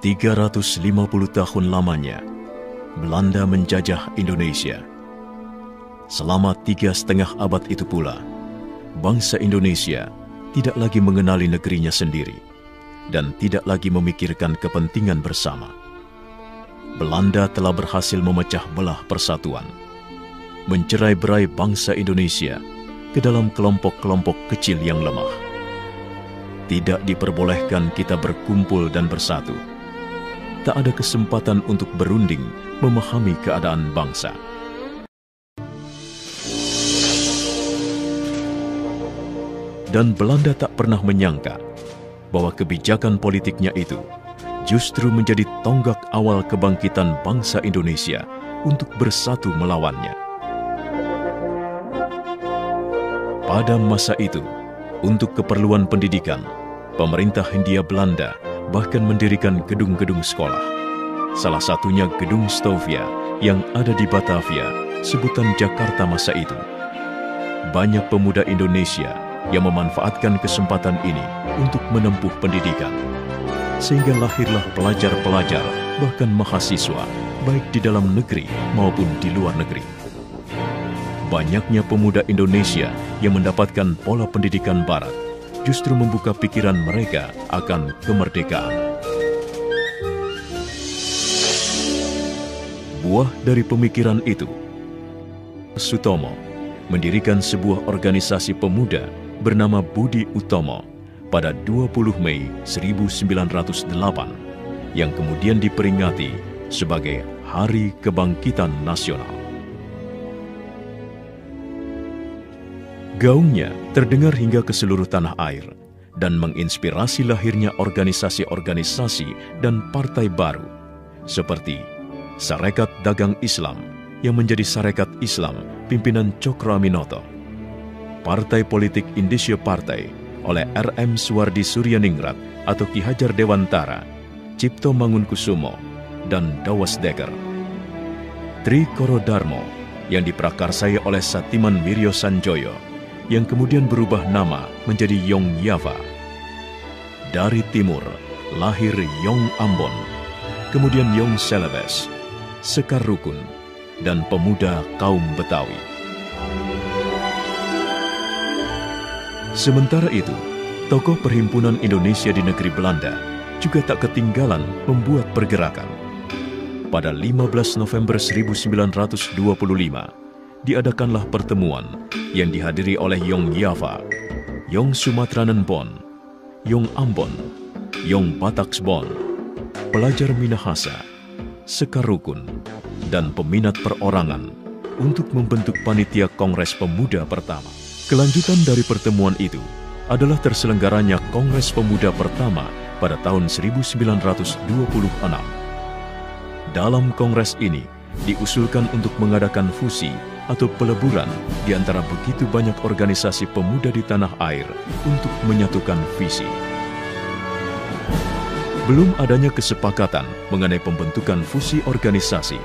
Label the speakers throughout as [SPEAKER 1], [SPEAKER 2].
[SPEAKER 1] 350 tahun lamanya, Belanda menjajah Indonesia. Selama 3,5 abad itu pula, bangsa Indonesia tidak lagi mengenali negerinya sendiri dan tidak lagi memikirkan kepentingan bersama. Belanda telah berhasil memecah belah persatuan, mencerai-berai bangsa Indonesia ke dalam kelompok-kelompok kecil yang lemah. Tidak diperbolehkan kita berkumpul dan bersatu. Tak ada kesempatan untuk berunding memahami keadaan bangsa. Dan Belanda tak pernah menyangka bahwa kebijakan politiknya itu justru menjadi tonggak awal kebangkitan bangsa Indonesia untuk bersatu melawannya. Pada masa itu, untuk keperluan pendidikan, pemerintah Hindia Belanda bahkan mendirikan gedung-gedung sekolah. Salah satunya Gedung Stovia yang ada di Batavia, sebutan Jakarta masa itu. Banyak pemuda Indonesia yang memanfaatkan kesempatan ini untuk menempuh pendidikan, sehingga lahirlah pelajar-pelajar bahkan mahasiswa, baik di dalam negeri maupun di luar negeri. Banyaknya pemuda Indonesia yang mendapatkan pola pendidikan barat justru membuka pikiran mereka akan kemerdekaan. Buah dari pemikiran itu, Sutomo mendirikan sebuah organisasi pemuda bernama Budi Utomo pada 20 Mei 1908 yang kemudian diperingati sebagai Hari Kebangkitan Nasional. Gaungnya terdengar hingga ke seluruh tanah air dan menginspirasi lahirnya organisasi-organisasi dan partai baru seperti Sarekat Dagang Islam yang menjadi Sarekat Islam pimpinan Cokroaminoto, Partai Politik Indische Partai oleh R.M. Suwardi Suryaningrat atau Ki Hajar Dewantara, Cipto Mangunkusumo, dan Dawas Dekker, Trikoro Darmo yang diprakarsai oleh Satiman Wiryo Sanjoyo yang kemudian berubah nama menjadi Yong Yava. Dari timur lahir Yong Ambon, kemudian Yong Celebes, Sekar Rukun, dan pemuda kaum Betawi. Sementara itu, tokoh Perhimpunan Indonesia di negeri Belanda juga tak ketinggalan membuat pergerakan. Pada 15 November 1925, diadakanlah pertemuan yang dihadiri oleh Yong Yava, Yong Sumatranen Bon, Yong Ambon, Yong Bataksbon, pelajar Minahasa, Sekar Rukun, dan peminat perorangan untuk membentuk panitia Kongres Pemuda pertama. Kelanjutan dari pertemuan itu adalah terselenggaranya Kongres Pemuda pertama pada tahun 1926. Dalam kongres ini diusulkan untuk mengadakan fusi atau peleburan di antara begitu banyak organisasi pemuda di tanah air untuk menyatukan visi. Belum adanya kesepakatan mengenai pembentukan fusi organisasi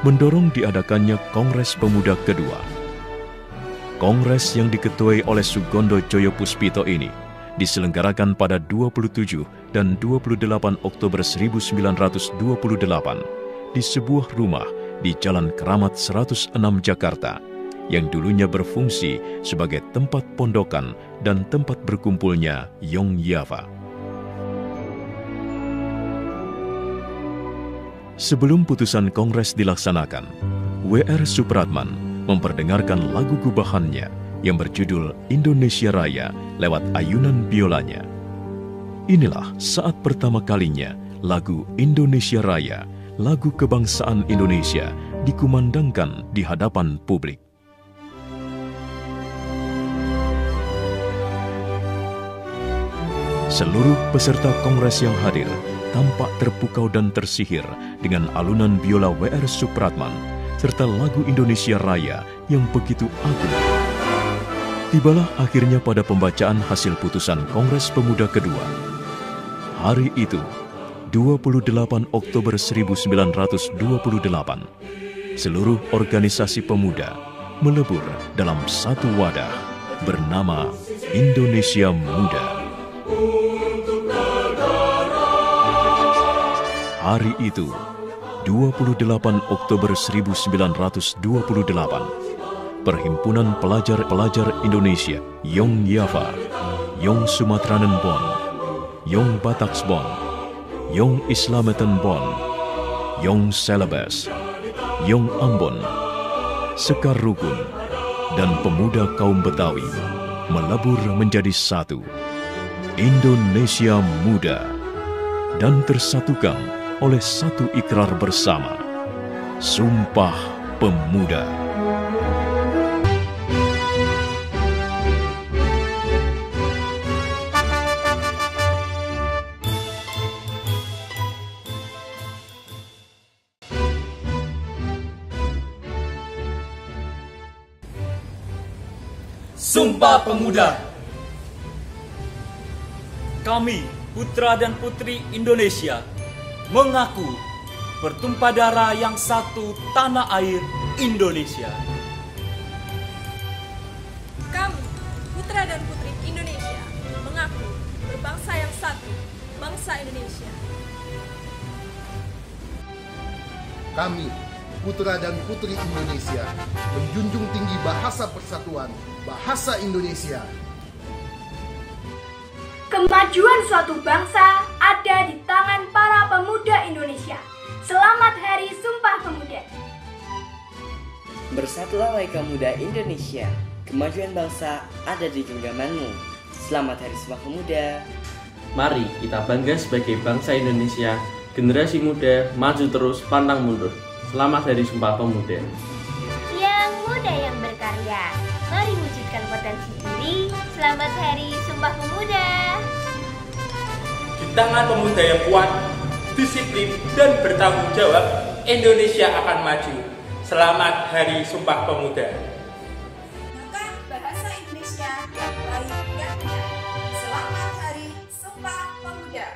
[SPEAKER 1] mendorong diadakannya Kongres Pemuda kedua. Kongres yang diketuai oleh Sugondo Joyopuspito ini diselenggarakan pada 27 dan 28 Oktober 1928 di sebuah rumah di Jalan Keramat 106 Jakarta yang dulunya berfungsi sebagai tempat pondokan dan tempat berkumpulnya Yong Yava. Sebelum putusan Kongres dilaksanakan, W.R. Supratman memperdengarkan lagu gubahannya yang berjudul Indonesia Raya lewat ayunan biolanya. Inilah saat pertama kalinya lagu Indonesia Raya, lagu kebangsaan Indonesia, dikumandangkan di hadapan publik. Seluruh peserta kongres yang hadir tampak terpukau dan tersihir dengan alunan biola W.R. Supratman serta lagu Indonesia Raya yang begitu agung. Tibalah akhirnya pada pembacaan hasil putusan Kongres Pemuda kedua. Hari itu, 28 Oktober 1928, seluruh organisasi pemuda melebur dalam satu wadah bernama Indonesia Muda. hari itu, 28 Oktober 1928, Perhimpunan Pelajar-Pelajar Indonesia, Yong Java, Yong Sumatranen Bon, Yong Bataks Bon, Yong Islameten Bon, Yong Celebes, Yong Ambon, Sekar Rukun, dan pemuda kaum Betawi melebur menjadi satu, Indonesia Muda, dan tersatukan oleh satu ikrar bersama, Sumpah Pemuda.
[SPEAKER 2] Sumpah Pemuda. Kami, putra dan putri Indonesia, mengaku bertumpah darah yang satu tanah air Indonesia.
[SPEAKER 3] Kami, putra dan putri Indonesia, mengaku berbangsa yang satu, bangsa Indonesia.
[SPEAKER 4] Kami, putra dan putri Indonesia, menjunjung tinggi bahasa persatuan, bahasa Indonesia.
[SPEAKER 5] Kemajuan suatu bangsa ada di tangan para pemuda Indonesia. Selamat Hari Sumpah Pemuda.
[SPEAKER 6] Bersatulah wahai kaum muda Indonesia. Kemajuan bangsa ada di genggamanmu. Selamat Hari Sumpah Pemuda.
[SPEAKER 7] Mari kita bangga sebagai bangsa Indonesia. Generasi muda maju terus, pantang mundur. Selamat Hari Sumpah Pemuda.
[SPEAKER 8] Yang muda yang berkarya, mari wujudkan potensi diri. Selamat Hari Sumpah Pemuda.
[SPEAKER 9] Di tangan pemuda yang kuat, disiplin, dan bertanggung jawab, Indonesia akan maju. Selamat Hari Sumpah Pemuda.
[SPEAKER 3] Maka bahasa Indonesia yang baik dan benar. Selamat Hari Sumpah Pemuda.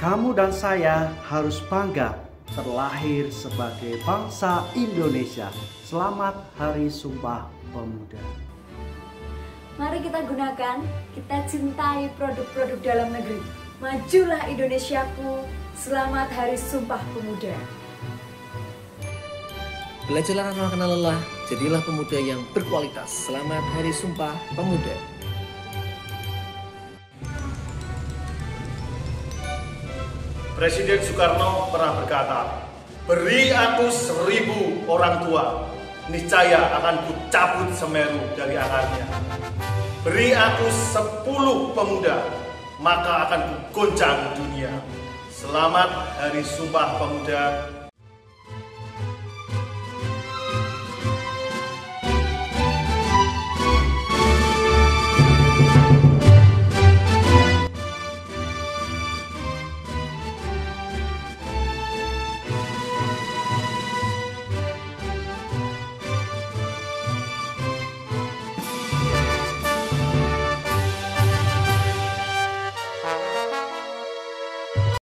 [SPEAKER 10] Kamu dan saya harus bangga terlahir sebagai bangsa Indonesia. Selamat Hari Sumpah Pemuda.
[SPEAKER 5] Mari kita gunakan, kita cintai produk-produk dalam negeri. Majulah Indonesiaku, selamat Hari Sumpah Pemuda.
[SPEAKER 11] Belajarlah tanpa kenal lelah, jadilah pemuda yang berkualitas. Selamat Hari Sumpah Pemuda.
[SPEAKER 12] Presiden Soekarno pernah berkata, beri aku 1000 orang tua, niscaya akan kucabut Semeru dari akarnya. Beri aku 10 pemuda, maka akan kugoncang dunia. Selamat Hari Sumpah Pemuda.